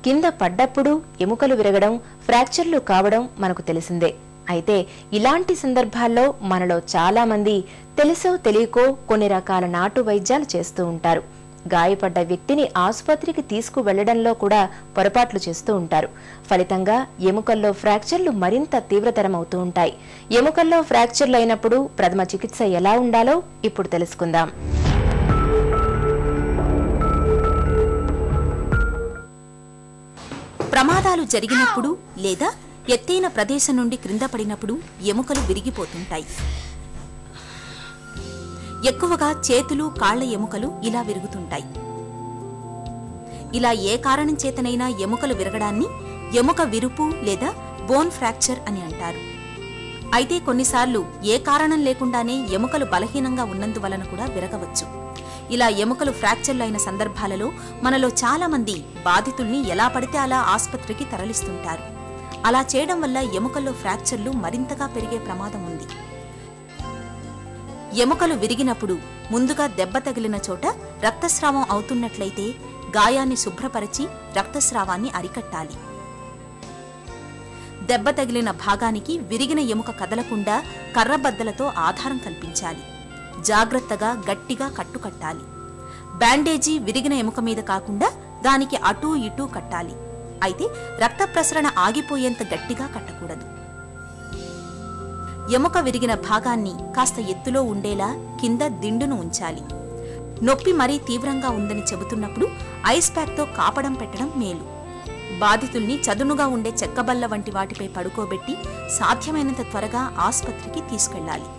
కింద పడ్డప్పుడు ఎముకలు విరగడం, ఫ్రాక్చర్లు కావడం మనకు తెలిసిందే. అయితే ఇలాంటి సందర్భాల్లో మనలో చాలా మంది తెలుసో తెలియకో కొన్ని రకాల నాటు వైద్యాలు చేస్తూ ఉంటారు. గాయపడ్డ వ్యక్తిని ఆసుపత్రికి తీసుకువెళ్లడంలో కూడా పొరపాట్లు చేస్తూ ఉంటారు. ఫలితంగా ఎముకల్లో ఫ్రాక్చర్లు మరింత తీవ్రతరమవుతూ ఉంటాయి. ఎముకల్లో ఫ్రాక్చర్లు అయినప్పుడు ప్రథమ చికిత్స ఎలా ఉండాలో ఇప్పుడు తెలుసుకుందాం. ప్రమాదాలు జరిగినప్పుడు లేదా ఎత్తైన ప్రదేశం నుండి క్రింద పడినప్పుడు ఎముకలు విరిగిపోతుంటాయి. ఎక్కువగా చేతులు, కాళ్ల ఎముకలు ఇలా విరుగుతుంటాయి. ఇలా ఏ కారణం చేతనైనా ఎముకలు విరగడాన్ని ఎముక విరుపు లేదా బోన్ ఫ్రాక్చర్ అని అంటారు. అయితే కొన్నిసార్లు ఏ కారణం లేకుండానే ఎముకలు బలహీనంగా ఉన్నందువలన కూడా విరగవచ్చు. ఇలా ఎముకలు ఫ్రాక్చర్లు అయిన సందర్భాలలో మనలో చాలా మంది బాధితుల్ని ఎలా పడితే అలా ఆసుపత్రికి తరలిస్తుంటారు. అలా చేయడం వల్ల ఎముకల్లో ఫ్రాక్చర్లు మరింతగా పెరిగే ప్రమాదం ఉంది. ఎముకలు విరిగినప్పుడు ముందుగా దెబ్బ తగిలిన చోట రక్తస్రావం అవుతున్నట్లయితే గాయాన్ని శుభ్రపరిచి రక్తస్రావాన్ని అరికట్టాలి. దెబ్బ తగిలిన భాగానికి విరిగిన ఎముక కదలకుండా కర్రబద్దలతో ఆధారం కల్పించాలి. జాగ్రత్తగా గట్టిగా కట్టుకట్టాలి. బ్యాండేజీ విరిగిన ఎముక మీద కాకుండా దానికి అటూ ఇటూ కట్టాలి. అయితే రక్త ప్రసరణ ఆగిపోయేంత గట్టిగా కట్టకూడదు. ఎముక విరిగిన భాగాన్ని కాస్త ఎత్తులో ఉండేలా కింద దిండును ఉంచాలి. నొప్పి మరీ తీవ్రంగా ఉందని చెబుతున్నప్పుడు ఐస్ ప్యాక్తో కాపడం పెట్టడం మేలు. బాధితుల్ని చదునుగా ఉండే చెక్కబల్ల వంటి వాటిపై పడుకోబెట్టి సాధ్యమైనంత త్వరగా ఆసుపత్రికి తీసుకెళ్లాలి.